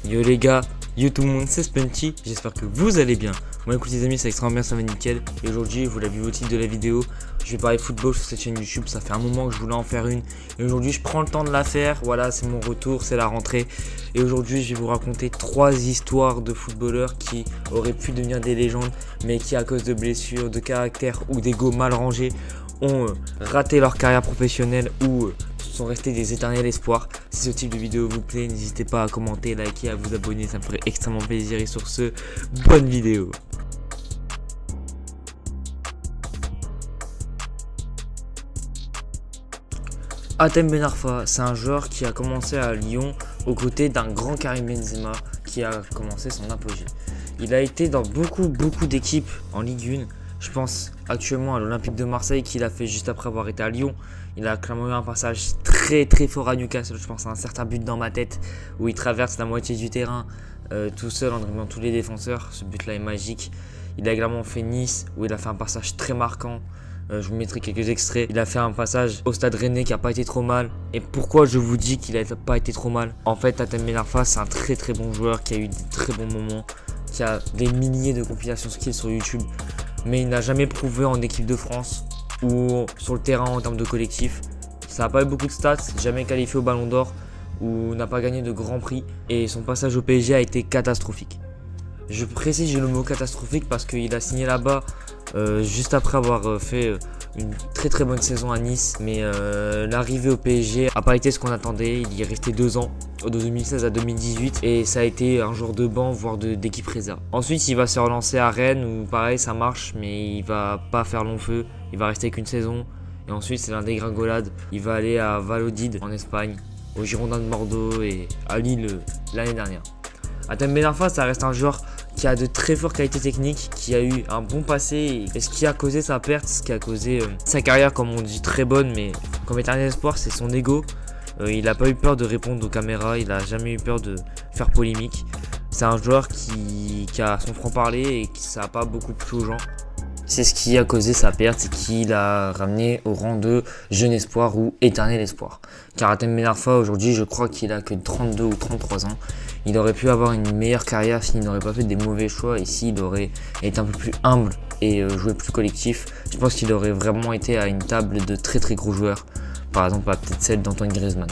Yo les gars, yo tout le monde, c'est Spunty, j'espère que vous allez bien. Moi écoute les amis, c'est extrêmement bien, ça va nickel. Et aujourd'hui, vous l'avez vu au titre de la vidéo, je vais parler football sur cette chaîne YouTube. Ça fait un moment que je voulais en faire une. Et aujourd'hui, je prends le temps de la faire. Voilà, c'est mon retour, c'est la rentrée. Et aujourd'hui, je vais vous raconter 3 histoires de footballeurs qui auraient pu devenir des légendes, mais qui à cause de blessures, de caractère ou d'ego mal rangés, ont raté leur carrière professionnelle ou sont restés des éternels espoirs. Si ce type de vidéo vous plaît, n'hésitez pas à commenter, liker, à vous abonner, ça me ferait extrêmement plaisir. Et sur ce, bonne vidéo. Hatem Ben Arfa, c'est un joueur qui a commencé à Lyon aux côtés d'un grand Karim Benzema qui a commencé son apogée. Il a été dans beaucoup d'équipes en Ligue 1. Je pense actuellement à l'Olympique de Marseille qu'il a fait juste après avoir été à Lyon. Il a clairement eu un passage très fort à Newcastle. Je pense à un certain but dans ma tête où il traverse la moitié du terrain tout seul en dribblant tous les défenseurs. Ce but là est magique. Il a également fait Nice où il a fait un passage très marquant. Je vous mettrai quelques extraits. Il a fait un passage au Stade Rennais qui n'a pas été trop mal. Et pourquoi je vous dis qu'il n'a pas été trop mal? En fait, Hatem Ben Arfa, c'est un très bon joueur qui a eu des très bons moments, qui a des milliers de compilations skills sur YouTube. Mais il n'a jamais prouvé en équipe de France ou sur le terrain en termes de collectif. Ça n'a pas eu beaucoup de stats, jamais qualifié au Ballon d'Or ou n'a pas gagné de grands prix. Et son passage au PSG a été catastrophique. Je précise le mot catastrophique parce qu'il a signé là-bas juste après avoir fait une très bonne saison à Nice. Mais l'arrivée au PSG n'a pas été ce qu'on attendait. Il y est resté 2 ans, de 2016 à 2018. Et ça a été un joueur de banc, voire d'équipe réserve. Ensuite, il va se relancer à Rennes où pareil, ça marche, mais il va pas faire long feu. Il va rester qu'une saison. Et ensuite, c'est la dégringolade. Il va aller à Valladolid en Espagne, au Girondins de Bordeaux et à Lille l'année dernière. Hatem Ben Arfa, ça reste un joueur qui a de très fortes qualités techniques, qui a eu un bon passé. Et ce qui a causé sa perte, ce qui a causé sa carrière, comme on dit, très bonne, mais comme éternel espoir, c'est son ego. Il n'a pas eu peur de répondre aux caméras, il n'a jamais eu peur de faire polémique. C'est un joueur qui a son franc-parler et qui ça n'a pas beaucoup plu aux gens. C'est ce qui a causé sa perte, c'est qu'il a ramené au rang de jeune espoir ou éternel espoir. Car Hatem Ben Arfa, aujourd'hui, je crois qu'il a que 32 ou 33 ans. Il aurait pu avoir une meilleure carrière s'il n'aurait pas fait des mauvais choix et s'il aurait été un peu plus humble et joué plus collectif. Je pense qu'il aurait vraiment été à une table de très gros joueurs. Par exemple, peut-être celle d'Antoine Griezmann.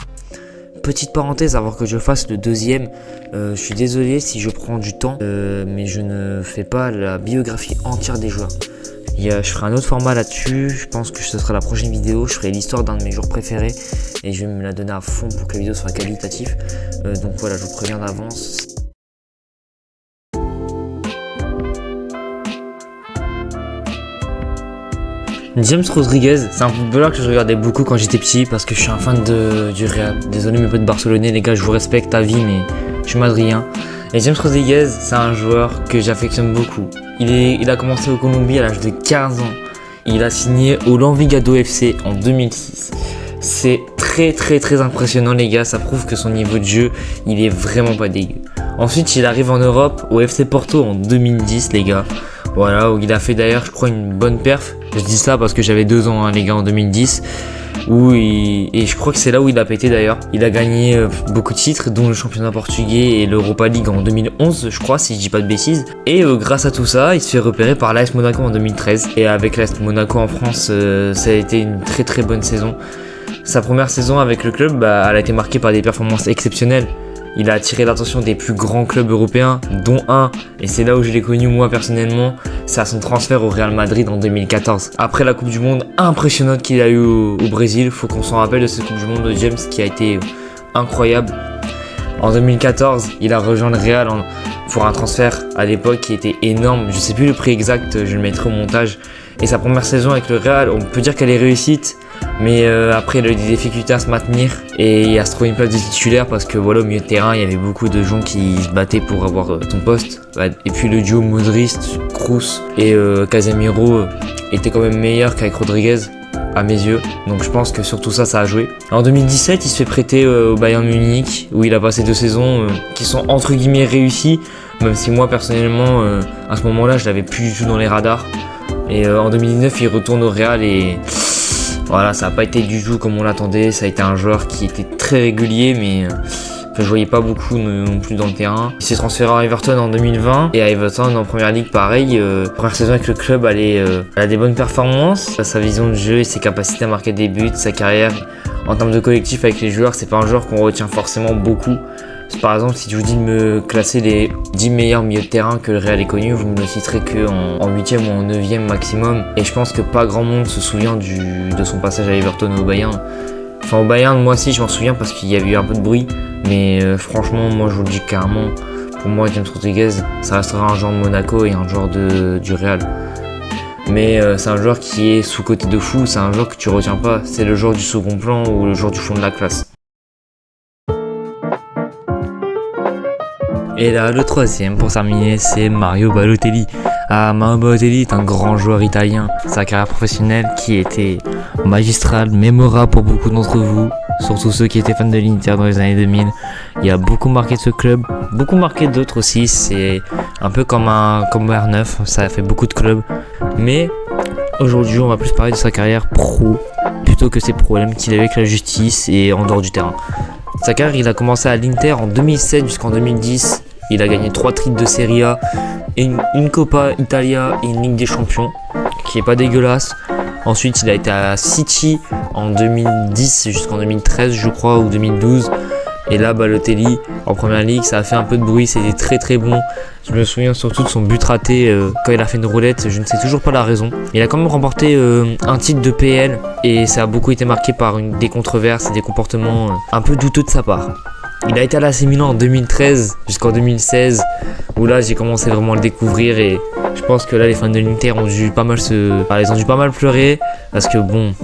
Petite parenthèse avant que je fasse le deuxième, je suis désolé si je prends du temps, mais je ne fais pas la biographie entière des joueurs. Je ferai un autre format là-dessus, je pense que ce sera la prochaine vidéo, je ferai l'histoire d'un de mes joueurs préférés et je vais me la donner à fond pour que la vidéo soit qualitative. Donc voilà, je vous préviens d'avance. James Rodriguez, c'est un footballeur que je regardais beaucoup quand j'étais petit parce que je suis un fan du Real. Désolé mes potes barcelonais, les gars, je vous respecte à vie, mais je suis madrilèn. Et James Rodriguez, c'est un joueur que j'affectionne beaucoup. Il a commencé au Colombie à l'âge de 15 ans. Il a signé au Envigado FC en 2006. C'est très impressionnant les gars, ça prouve que son niveau de jeu, il est vraiment pas dégueu. Ensuite, il arrive en Europe au FC Porto en 2010 les gars. Voilà, où il a fait d'ailleurs, je crois, une bonne perf. Je dis ça parce que j'avais 2 ans, hein, les gars, en 2010. Et je crois que c'est là où il a pété d'ailleurs. Il a gagné beaucoup de titres, dont le championnat portugais et l'Europa League en 2011, je crois, si je dis pas de bêtises. Et grâce à tout ça, il se fait repérer par l'AS Monaco en 2013. Et avec l'AS Monaco en France, ça a été une très bonne saison. Sa première saison avec le club, elle a été marquée par des performances exceptionnelles. Il a attiré l'attention des plus grands clubs européens, dont un, et c'est là où je l'ai connu moi personnellement, c'est à son transfert au Real Madrid en 2014. Après la Coupe du Monde impressionnante qu'il a eue au Brésil, faut qu'on s'en rappelle de cette Coupe du Monde de James qui a été incroyable. En 2014, il a rejoint le Real pour un transfert à l'époque qui était énorme, je sais plus le prix exact, je le mettrai au montage. Et sa première saison avec le Real, on peut dire qu'elle est réussite. Mais après, il a eu des difficultés à se maintenir et à se trouver une place de titulaire parce que voilà, au milieu de terrain, il y avait beaucoup de gens qui se battaient pour avoir son poste. Et puis le duo Modric, Kroos et Casemiro était quand même meilleur qu'avec Rodriguez à mes yeux. Donc je pense que sur tout ça, ça a joué. En 2017, il se fait prêter au Bayern Munich où il a passé 2 saisons qui sont entre guillemets réussies. Même si moi personnellement, à ce moment-là, je l'avais plus du tout dans les radars. Et en 2019, il retourne au Real et voilà, ça n'a pas été du tout comme on l'attendait. Ça a été un joueur qui était très régulier, mais que je voyais pas beaucoup non plus dans le terrain. Il s'est transféré à Everton en 2020 et à Everton en première ligue pareil. Première saison avec le club, elle a des bonnes performances. Sa vision de jeu et ses capacités à marquer des buts, sa carrière en termes de collectif avec les joueurs, c'est pas un joueur qu'on retient forcément beaucoup. Par exemple, si je vous dis de me classer les 10 meilleurs milieux de terrain que le Real ait connu, vous me le citerez qu'en 8e ou en 9e maximum. Et je pense que pas grand monde se souvient de son passage à Everton ou au Bayern. Enfin, au Bayern, moi aussi, je m'en souviens parce qu'il y avait eu un peu de bruit. Mais franchement, moi, je vous le dis carrément, pour moi, James Rodriguez, ça restera un joueur de Monaco et un joueur du Real. Mais c'est un joueur qui est sous-coté de fou, c'est un joueur que tu retiens pas. C'est le joueur du second plan ou le joueur du fond de la classe. Et là, le troisième pour terminer, c'est Mario Balotelli. Mario Balotelli est un grand joueur italien. Sa carrière professionnelle qui était magistrale, mémorable pour beaucoup d'entre vous, surtout ceux qui étaient fans de l'Inter dans les années 2000. Il a beaucoup marqué de ce club, beaucoup marqué d'autres aussi. C'est un peu comme R9, ça a fait beaucoup de clubs. Mais aujourd'hui, on va plus parler de sa carrière pro plutôt que ses problèmes qu'il avait avec la justice et en dehors du terrain. Sa carrière, il a commencé à l'Inter en 2007 jusqu'en 2010. Il a gagné 3 titres de Serie A, une Coppa Italia et une Ligue des Champions, qui est pas dégueulasse. Ensuite, il a été à City en 2010 jusqu'en 2013, je crois, ou 2012. Et là, Balotelli, en première ligue, ça a fait un peu de bruit, c'était très très bon. Je me souviens surtout de son but raté quand il a fait une roulette, je ne sais toujours pas la raison. Il a quand même remporté un titre de PL et ça a beaucoup été marqué par des controverses et des comportements un peu douteux de sa part. Il a été à l'AC Milan en 2013 jusqu'en 2016, où là j'ai commencé vraiment à le découvrir et je pense que là les fans de l'Inter ont dû pas mal pleurer parce que bon,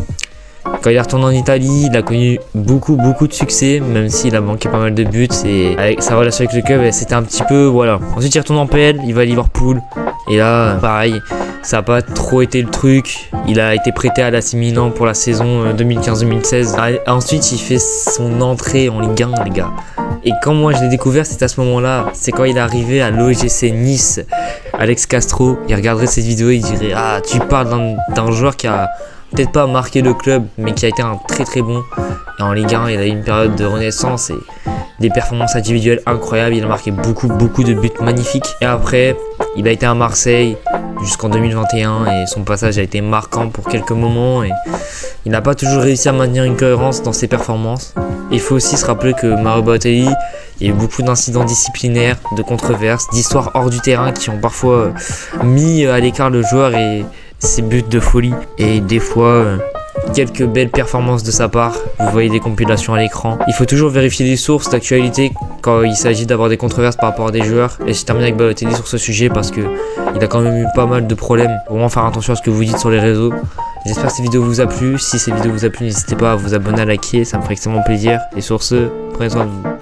quand il est retourné en Italie, il a connu beaucoup de succès, même s'il a manqué pas mal de buts et avec sa relation avec le club, c'était un petit peu voilà. Ensuite il retourne en PL, il va à Liverpool et là pareil, ça n'a pas trop été le truc. Il a été prêté à l'AC Milan pour la saison 2015-2016. Ensuite il fait son entrée en Ligue 1 les gars. Et quand moi je l'ai découvert, c'est à ce moment-là, c'est quand il est arrivé à l'OGC Nice, Alex Castro, il regarderait cette vidéo et il dirait ah tu parles d'un joueur qui a peut-être pas marqué le club, mais qui a été un très très bon. Et en Ligue 1, il a eu une période de renaissance et des performances individuelles incroyables. Il a marqué beaucoup de buts magnifiques. Et après, il a été à Marseille jusqu'en 2021 et son passage a été marquant pour quelques moments. Et il n'a pas toujours réussi à maintenir une cohérence dans ses performances. Il faut aussi se rappeler que Mario Balotelli, il y a eu beaucoup d'incidents disciplinaires, de controverses, d'histoires hors du terrain qui ont parfois mis à l'écart le joueur et ses buts de folie et des fois quelques belles performances de sa part. Vous voyez des compilations à l'écran. Il faut toujours vérifier les sources d'actualité quand il s'agit d'avoir des controverses par rapport à des joueurs. Et je termine avec Balotelli sur ce sujet parce que il a quand même eu pas mal de problèmes. Vraiment faire attention à ce que vous dites sur les réseaux. J'espère que cette vidéo vous a plu. Si cette vidéo vous a plu, n'hésitez pas à vous abonner, à liker, ça me ferait extrêmement plaisir. Et sur ce, prenez soin de vous.